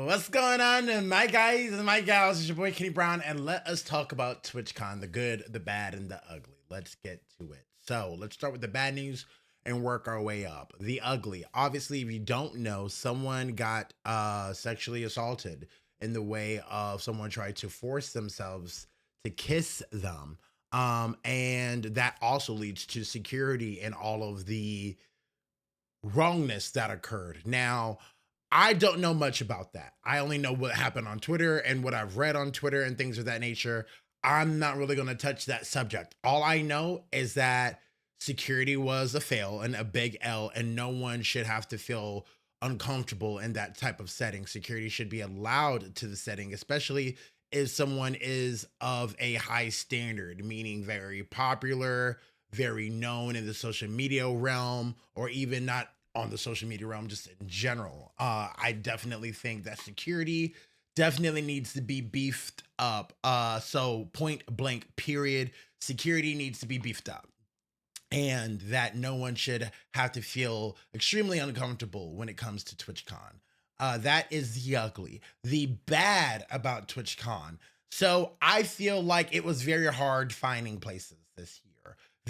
What's going on, my guys and my gals? It's your boy Kenny Brown, and let us talk about TwitchCon, the good, the bad, and the ugly. Let's get to it. So let's start with the bad news and work our way up. The ugly. Obviously, if you don't know, someone got sexually assaulted in the way of someone tried to force themselves to kiss them. And that also leads to security and all of the wrongness that occurred. Now, I don't know much about that. I only know what happened on Twitter and what I've read on Twitter and things of that nature. I'm not really going to touch that subject. All I know is that security was a fail and a big L, and no one should have to feel uncomfortable in that type of setting. Security should be allowed to the setting, especially if someone is of a high standard, meaning very popular, very known in the social media realm, or even not on the social media realm, just in general. I definitely think that security definitely needs to be beefed up. So point blank, period. Security needs to be beefed up. And that no one should have to feel extremely uncomfortable when it comes to TwitchCon. That is the ugly. The bad about TwitchCon. So I feel like it was very hard finding places this year.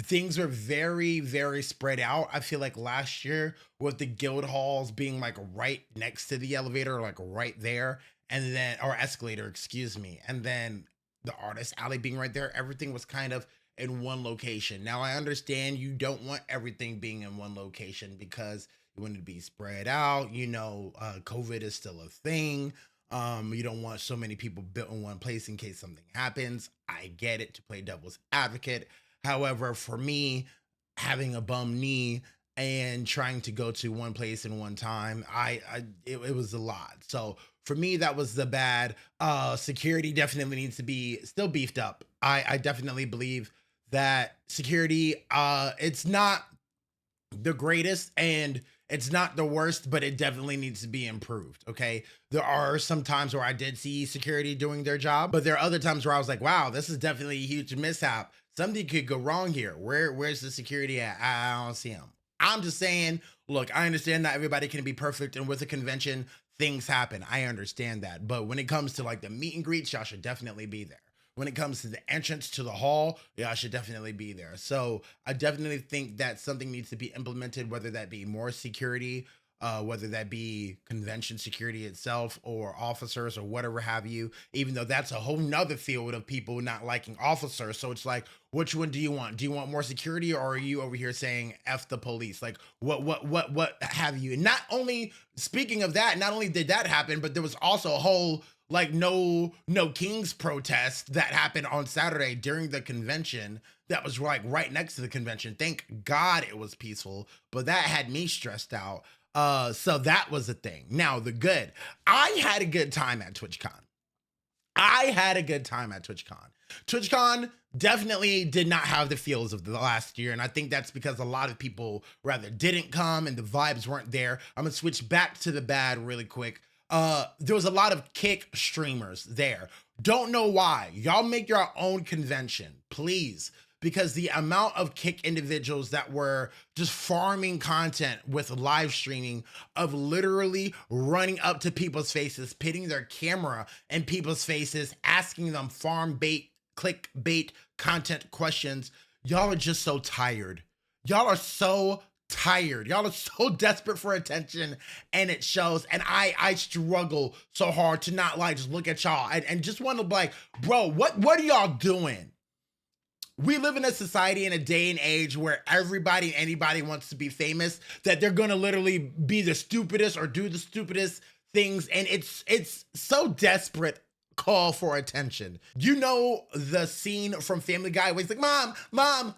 Things were very, very spread out. I feel like last year with the guild halls being like right next to the elevator, like right there, and then, or escalator, excuse me, and then the artist alley being right there, everything was kind of in one location. Now I understand you don't want everything being in one location because you want it to be spread out. COVID is still a thing. You don't want so many people built in one place in case something happens. I get it, to play devil's advocate. However, for me, having a bum knee and trying to go to one place in one time, it was a lot. So for me, that was the bad. Security definitely needs to be still beefed up. I definitely believe that security, it's not the greatest and it's not the worst, but it definitely needs to be improved. Okay. There are some times where I did see security doing their job, but there are other times where I was like, wow, this is definitely a huge mishap. Something could go wrong here. Where's the security at? I don't see him. I'm just saying, look, I understand that everybody can be perfect, and with a convention, things happen. I understand that. But when it comes to like the meet and greets, y'all should definitely be there. When it comes to the entrance to the hall, y'all should definitely be there. So I definitely think that something needs to be implemented, whether that be more security, whether that be convention security itself or officers or whatever have you, even though that's a whole nother field of people not liking officers. So it's like, which one do you want? Do you want more security, or are you over here saying F the police? Like what have you? And not only, speaking of that, not only did that happen, but there was also a whole like no Kings protest that happened on Saturday during the convention that was like right next to the convention. Thank God it was peaceful, but that had me stressed out. So that was a thing. Now the good. I had a good time at TwitchCon. TwitchCon definitely did not have the feels of the last year, and I think that's because a lot of people rather didn't come and the vibes weren't there. I'm gonna switch back to the bad really quick. There was a lot of kick streamers there. Don't know why. Y'all make your own convention, please. Because the amount of kick individuals that were just farming content with live streaming, of literally running up to people's faces, pitting their camera in people's faces, asking them farm bait, click bait content questions. Y'all are just so tired. Y'all are so tired. Y'all are so desperate for attention, and it shows. And I struggle so hard to not like just look at y'all and just want to be like, bro, what are y'all doing? We live in a society, in a day and age where everybody and anybody wants to be famous, that they're gonna literally be the stupidest or do the stupidest things, and it's so desperate call for attention. You know the scene from Family Guy where he's like, mom, mama,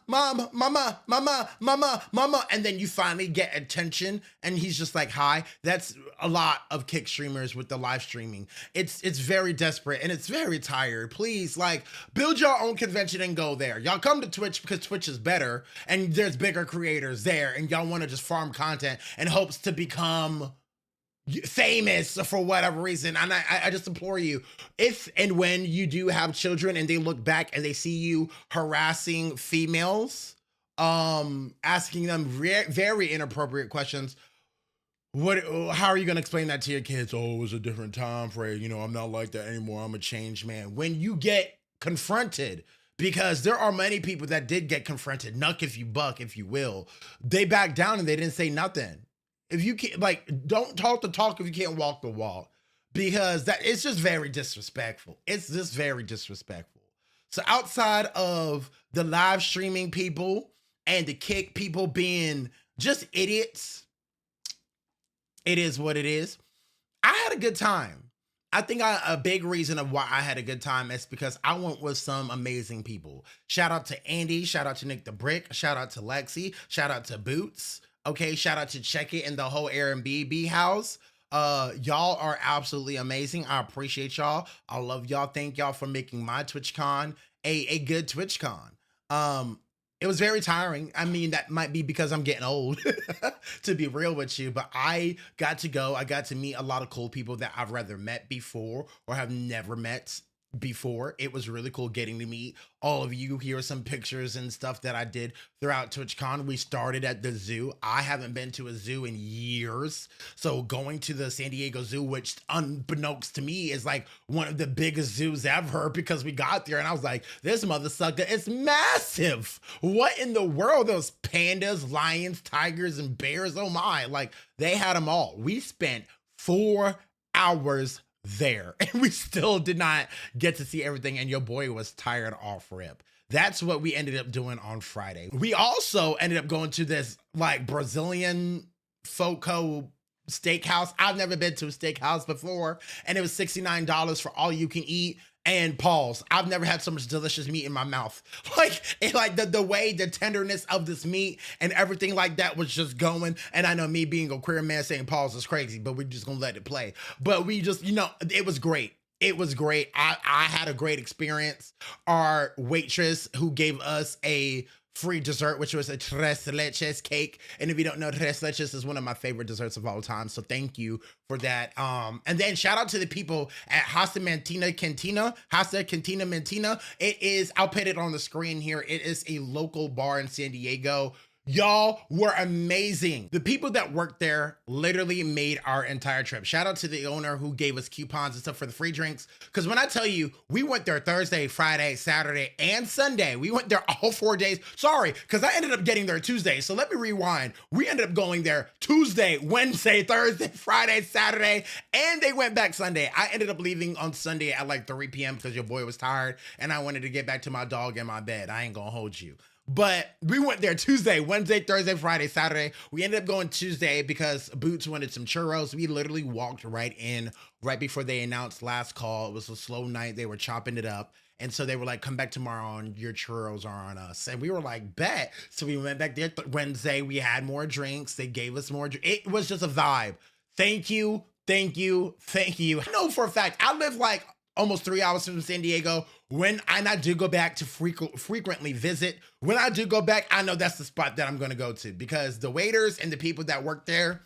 and then you finally get attention and he's just like, hi. That's a lot of kick streamers with the live streaming. It's very desperate and it's very tired. Please, like, build your own convention and go there. Y'all come to Twitch because Twitch is better and there's bigger creators there, and y'all want to just farm content in hopes to become famous for whatever reason. And I just implore you, if and when you do have children and they look back and they see you harassing females, asking them very inappropriate questions, What? How are you gonna explain that to your kids? Oh, it was a different time frame. You know, I'm not like that anymore. I'm a changed man. When you get confronted, because there are many people that did get confronted, nuck if you buck, if you will. They backed down and they didn't say nothing. If you can't, like, don't talk the talk if you can't walk the walk, because that it's just very disrespectful. It's just very disrespectful. So outside of the live streaming people and the kick people being just idiots, it is what it is. I had a good time. I think a big reason of why I had a good time is because I went with some amazing people. Shout out to Andy. Shout out to Nick the Brick. Shout out to Lexi. Shout out to Boots. Okay. Shout out to Check It and the whole Airbnb house. Y'all are absolutely amazing. I appreciate y'all. I love y'all. Thank y'all for making my TwitchCon a good TwitchCon. It was very tiring. I mean, that might be because I'm getting old, to be real with you, but I got to go. I got to meet a lot of cool people that I've rather met before or have never met before. It was really cool getting to meet all of you. Here are some pictures and stuff that I did throughout TwitchCon. We started at the zoo. I haven't been to a zoo in years. So going to the San Diego Zoo, which unbeknownst to me is like one of the biggest zoos ever, because we got there and I was like, this mother sucker is massive. What in the world? Those pandas, lions, tigers, and bears. Oh my, like they had them all. We spent 4 hours there and we still did not get to see everything, and your boy was tired off rip. That's what we ended up doing on Friday. We also ended up going to this like Brazilian Foco steakhouse. I've never been to a steakhouse before, and it was $69 for all you can eat. And pause, I've never had so much delicious meat in my mouth. Like the way the tenderness of this meat and everything like that was just going. And I know me being a queer man saying pause is crazy, but we're just gonna let it play. But we just, it was great. It was great. I had a great experience. Our waitress who gave us a free dessert, which was a tres leches cake. And if you don't know, tres leches is one of my favorite desserts of all time. So thank you for that. And then shout out to the people at Casa Cantina. It is, I'll put it on the screen here. It is a local bar in San Diego. Y'all were amazing. The people that worked there literally made our entire trip. Shout out to the owner who gave us coupons and stuff for the free drinks. Because when I tell you, we went there Thursday, Friday, Saturday, and Sunday. We went there all 4 days. Sorry, because I ended up getting there Tuesday. So let me rewind. We ended up going there Tuesday, Wednesday, Thursday, Friday, Saturday, and they went back Sunday. I ended up leaving on Sunday at like 3 p.m. because your boy was tired and I wanted to get back to my dog in my bed. I ain't gonna hold you. But we went there Tuesday, Wednesday, Thursday, Friday, Saturday. We ended up going Tuesday because Boots wanted some churros. We literally walked right in right before they announced last call. It was a slow night. They were chopping it up. And so they were like, come back tomorrow and your churros are on us. And we were like, bet. So we went back there Wednesday. We had more drinks. They gave us more. It was just a vibe. Thank you. Thank you. Thank you. I know for a fact, I live like almost 3 hours from San Diego. When I do go back to frequently visit, when I do go back, I know that's the spot that I'm going to go to, because the waiters and the people that work there,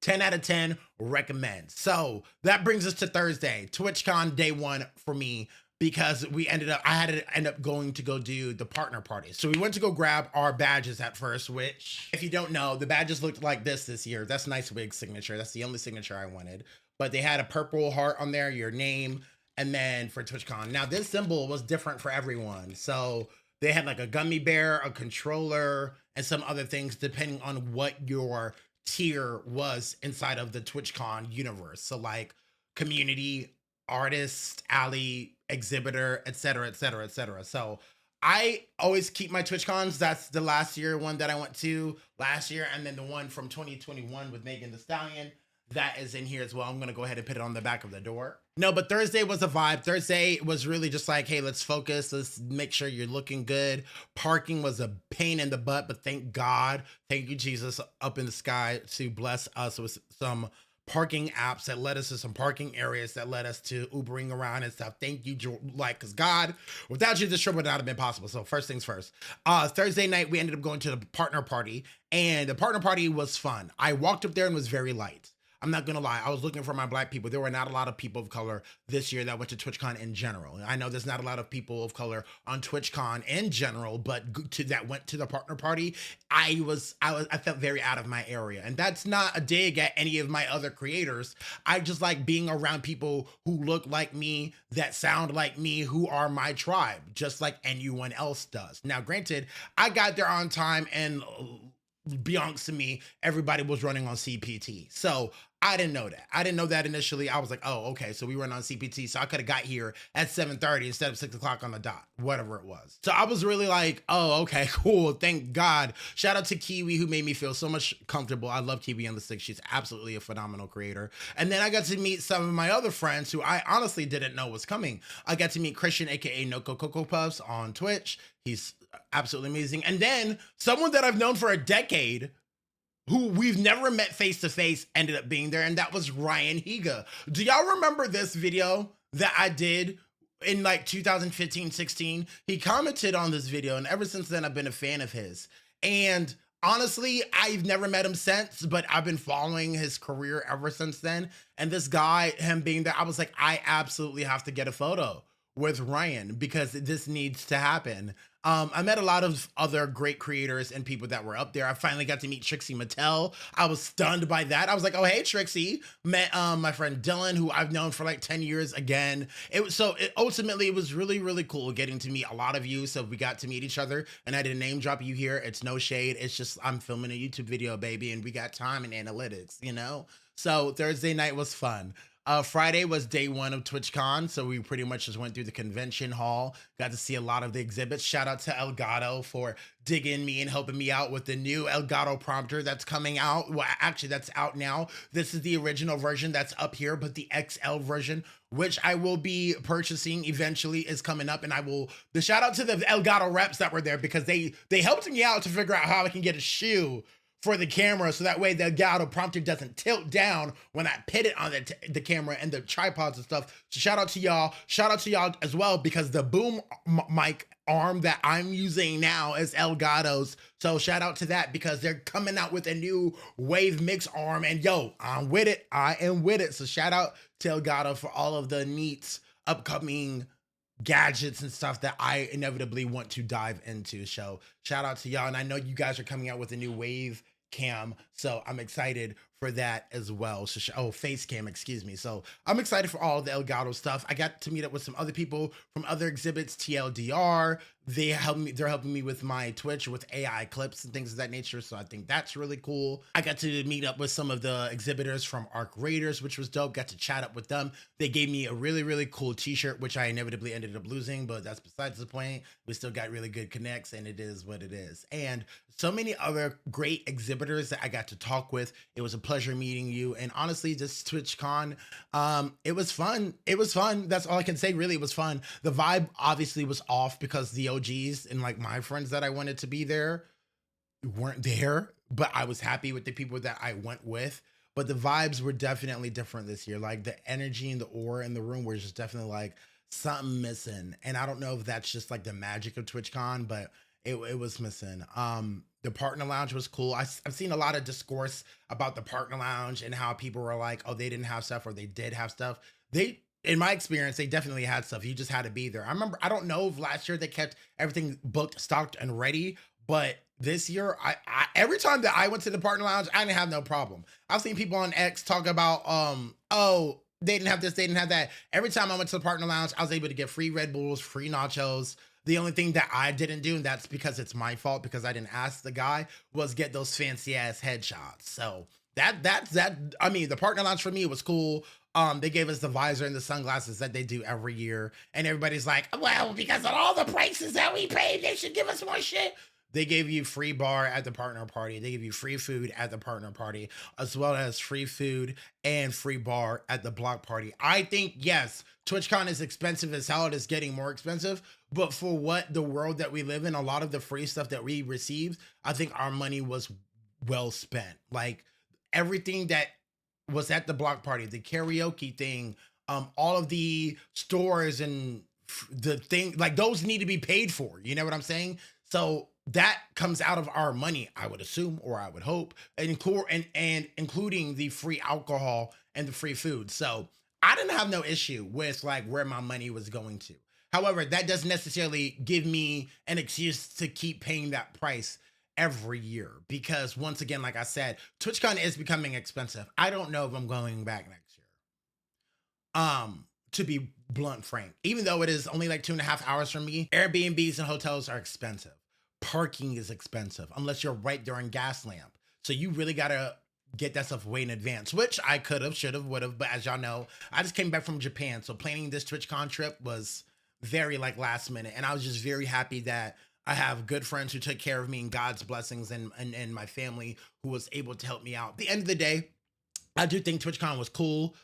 10 out of 10 recommend. So that brings us to Thursday, TwitchCon day 1 for me, because I had to end up going to go do the partner party. So we went to go grab our badges at first, which if you don't know, the badges looked like this year. That's Nice Wig signature. That's the only signature I wanted. But they had a purple heart on there, your name, and then for TwitchCon. Now this symbol was different for everyone. So they had like a gummy bear, a controller, and some other things depending on what your tier was inside of the TwitchCon universe. So like community, artist, ally, exhibitor, etc., etc., etc. So I always keep my TwitchCons. That's the last year one that I went to last year, and then the one from 2021 with Megan Thee Stallion. That is in here as well. I'm going to go ahead and put it on the back of the door. No, but Thursday was a vibe. Thursday was really just like, hey, let's focus. Let's make sure you're looking good. Parking was a pain in the butt, but thank God, thank you, Jesus, up in the sky to bless us with some parking apps that led us to some parking areas that led us to Ubering around and stuff. Thank you, because God, without you, this trip would not have been possible. So first things first, Thursday night, we ended up going to the partner party, and the partner party was fun. I walked up there and was very light. I'm not gonna lie, I was looking for my black people. There were not a lot of people of color this year that went to TwitchCon in general. I know there's not a lot of people of color on TwitchCon in general, but that went to the partner party. I felt very out of my area, and that's not a dig at any of my other creators. I just like being around people who look like me, that sound like me, who are my tribe, just like anyone else does. Now, granted, I got there on time, and beyonce to me, everybody was running on CPT. So I didn't know that. I didn't know that initially. I was like, oh, okay. So we run on CPT. So I could have got here at 7:30 instead of 6 o'clock on the dot, whatever it was. So I was really like, oh, okay, cool. Thank God. Shout out to Kiwi, who made me feel so much comfortable. I love Kiwi on the stick. She's absolutely a phenomenal creator. And then I got to meet some of my other friends who I honestly didn't know was coming. I got to meet Christian, aka Noko Coco Puffs, on Twitch. He's absolutely amazing. And then someone that I've known for a decade, who we've never met face to face, ended up being there, and that was Ryan Higa. Do y'all remember this video that I did in like 2015-16? He commented on this video, and ever since then I've been a fan of his. And honestly, I've never met him since, but I've been following his career ever since then. And this guy, him being there, I was like, I absolutely have to get a photo with Ryan because this needs to happen. I met a lot of other great creators and people that were up there. I finally got to meet Trixie Mattel. I was stunned by that. I was like, oh, hey, Trixie. Met my friend Dylan, who I've known for like 10 years again. Ultimately, it was really, really cool getting to meet a lot of you. So we got to meet each other, and I didn't name drop you here. It's no shade. It's just I'm filming a YouTube video, baby, and we got time and analytics, you know? So Thursday night was fun. Friday was day one of TwitchCon, so we pretty much just went through the convention hall, got to see a lot of the exhibits. Shout out to Elgato for digging me and helping me out with the new Elgato prompter that's coming out. Well, actually, that's out now. This is the original version that's up here, but the XL version, which I will be purchasing eventually, is coming up. And the shout out to the Elgato reps that were there, because they helped me out to figure out how I can get a shoe for the camera, so that way the Elgato prompter doesn't tilt down when I put it on the camera and the tripods and stuff. So shout out to y'all. Shout out to y'all as well, because the boom mic arm that I'm using now is Elgato's. So shout out to that, because they're coming out with a new wave mix arm, and yo, I'm with it. I am with it. So shout out to Elgato for all of the neat upcoming gadgets and stuff that I inevitably want to dive into. So shout out to y'all. And I know you guys are coming out with a new wave cam, so I'm excited for that as well. So face cam, excuse me. So I'm excited for all the Elgato stuff. I got to meet up with some other people from other exhibits. TLDR, they're helping me with my Twitch with AI clips and things of that nature, so I think that's really cool. I got to meet up with some of the exhibitors from Arc Raiders, which was dope. Got to chat up with them. They gave me a really, really cool t-shirt, which I inevitably ended up losing, but that's besides the point. We still got really good connects, and it is what it is. And so many other great exhibitors that I got to talk with. It was a pleasure meeting you. And honestly, this TwitchCon, it was fun. It was fun. That's all I can say, really. It was fun. The vibe obviously was off because the OGs and like my friends that I wanted to be there weren't there, but I was happy with the people that I went with. But the vibes were definitely different this year. Like the energy and the aura in the room were just definitely like something missing. And I don't know if that's just like the magic of TwitchCon, but it was missing. The partner lounge was cool. I've seen a lot of discourse about the partner lounge and how people were like, oh, they didn't have stuff, or they did have stuff. In my experience, they definitely had stuff. You just had to be there. I don't know if last year they kept everything booked, stocked, and ready, but this year, I every time that I went to the partner lounge, I didn't have no problem. I've seen people on X talk about, oh, they didn't have this, they didn't have that. Every time I went to the partner lounge, I was able to get free Red Bulls, free nachos. The only thing that I didn't do, and that's because it's my fault, because I didn't ask the guy, was get those fancy ass headshots. So that's that. I mean, the partner lounge for me was cool. They gave us the visor and the sunglasses that they do every year, and everybody's like, well, because of all the prices that we paid, they should give us more shit. They gave you free bar at the partner party. They give you free food at the partner party, as well as free food and free bar at the block party. I think, yes, TwitchCon is expensive as hell. It is getting more expensive. But for what the world that we live in, a lot of the free stuff that we received, I think our money was well spent. Like everything that was at the block party, the karaoke thing, all of the stores and the thing, like those need to be paid for. You know what I'm saying? So that comes out of our money, I would assume, or I would hope, and including the free alcohol and the free food. So I didn't have no issue with like where my money was going to. However, that doesn't necessarily give me an excuse to keep paying that price every year because once again, like I said, TwitchCon is becoming expensive. I don't know if I'm going back next year. To be blunt frank, even though it is only like 2.5 hours from me, Airbnbs and hotels are expensive. Parking is expensive unless you're right during gas lamp. So you really gotta get that stuff way in advance, which I could have, should have, would have. But as y'all know, I just came back from Japan. So planning this TwitchCon trip was very like last minute. And I was just very happy that I have good friends who took care of me and God's blessings and my family who was able to help me out. At the end of the day, I do think TwitchCon was cool.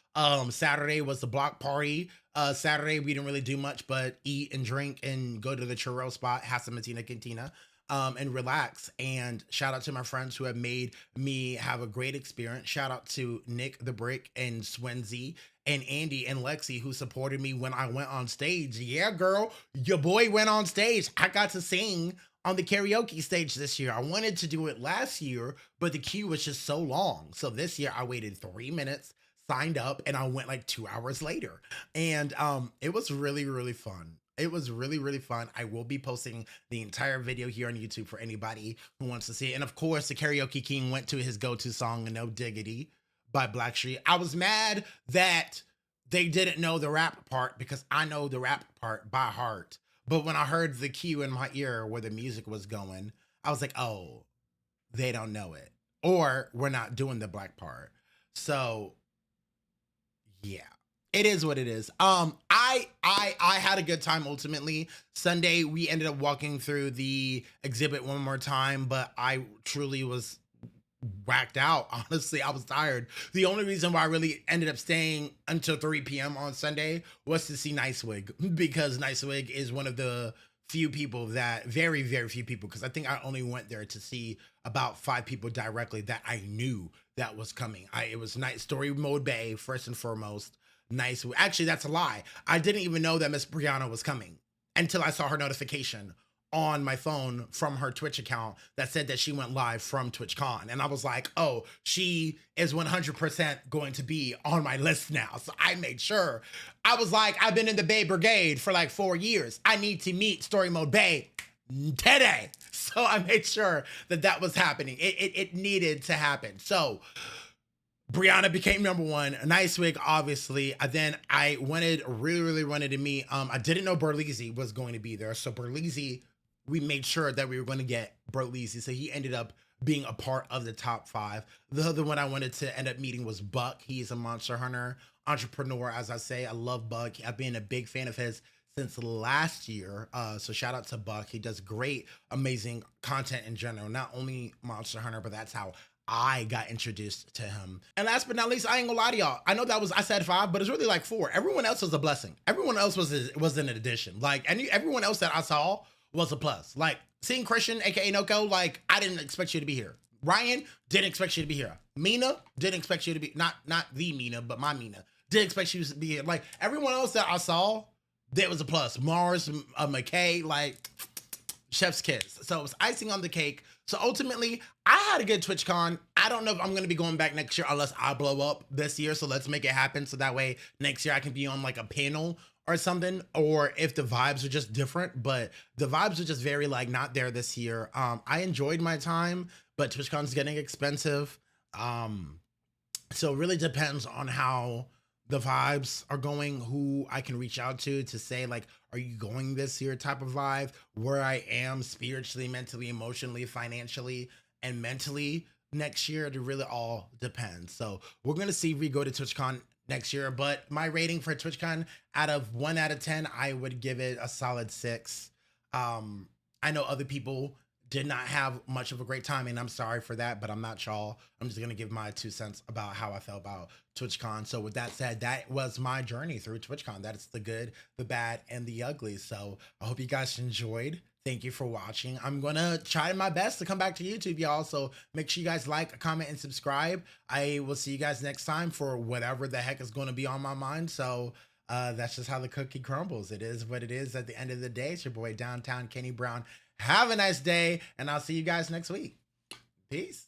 Saturday was the block party. Saturday we didn't really do much but eat and drink and go to the churro spot, Casa Matina Cantina, and relax. And shout out to my friends who have made me have a great experience. Shout out to Nick the Brick and Swenzy and Andy and Lexi who supported me when I went on stage. Yeah, girl, your boy went on stage. I got to sing on the karaoke stage this year. I wanted to do it last year, but the queue was just so long. So this year I waited 3 minutes, signed up, and I went like 2 hours later. And it was really, really fun. It was really, really fun. I will be posting the entire video here on YouTube for anybody who wants to see it. And of course, the karaoke king went to his go-to song, No Diggity by Blackstreet. I was mad that they didn't know the rap part because I know the rap part by heart. But when I heard the cue in my ear where the music was going, I was like, oh, they don't know it. Or we're not doing the black part. So yeah. It is what it is. I had a good time ultimately. Sunday we ended up walking through the exhibit one more time, but I truly was whacked out. Honestly, I was tired. The only reason why I really ended up staying until 3 p.m. on Sunday was to see Nicewig because Nicewig is one of the few people that very, very few people, because I think I only went there to see about 5 people directly that I knew that was coming. It was night story mode Bay first and foremost. Nice. Actually, that's a lie. I didn't even know that Miss Brianna was coming until I saw her notification on my phone from her Twitch account that said that she went live from TwitchCon. And I was like, oh, she is 100% going to be on my list now. So I made sure. I was like, I've been in the Bay Brigade for like 4 years. I need to meet Story Mode Bay today. So I made sure that that was happening. It needed to happen. So Brianna became number one. Nicewig, obviously. Then I really wanted to meet. I didn't know Berlizzi was going to be there. So Berlizzi, we made sure that we were going to get Berlizzi. So he ended up being a part of the top 5. The other one I wanted to end up meeting was Buck. He's a Monster Hunter entrepreneur, as I say. I love Buck. I've been a big fan of his since last year. So shout out to Buck. He does great, amazing content in general. Not only Monster Hunter, but that's how I got introduced to him. And last but not least, I ain't gonna lie to y'all. I know I said 5, but it's really like 4. Everyone else was a blessing. Everyone else was an addition. Like everyone else that I saw was a plus. Like seeing Christian, aka Noko, like I didn't expect you to be here. Ryan didn't expect you to be here. Mina didn't expect you to be not the Mina, but my Mina didn't expect you to be here. Like everyone else that I saw, that was a plus. Mars, McKay, like chef's kiss. So it was icing on the cake. So ultimately, I had a good TwitchCon. I don't know if I'm going to be going back next year unless I blow up this year. So let's make it happen. So that way next year I can be on like a panel or something, or if the vibes are just different, but the vibes are just very like not there this year. I enjoyed my time, but TwitchCon's getting expensive. So it really depends on how the vibes are going, who I can reach out to say like, are you going this year type of vibe, where I am spiritually, mentally, emotionally, financially, and mentally next year. It really all depends. So we're going to see if we go to TwitchCon next year, but my rating for TwitchCon out of 1 out of 10, I would give it a solid 6. I know other people did not have much of a great time, and I'm sorry for that, but I'm not y'all. I'm just going to give my 2 cents about how I felt about TwitchCon. So with that said, that was my journey through TwitchCon. That is the good, the bad, and the ugly. So I hope you guys enjoyed. Thank you for watching. I'm going to try my best to come back to YouTube, y'all. So make sure you guys like, comment, and subscribe. I will see you guys next time for whatever the heck is going to be on my mind. So that's just how the cookie crumbles. It is what it is at the end of the day. It's your boy Downtown Kenny Brown Have a nice day, and I'll see you guys next week. Peace.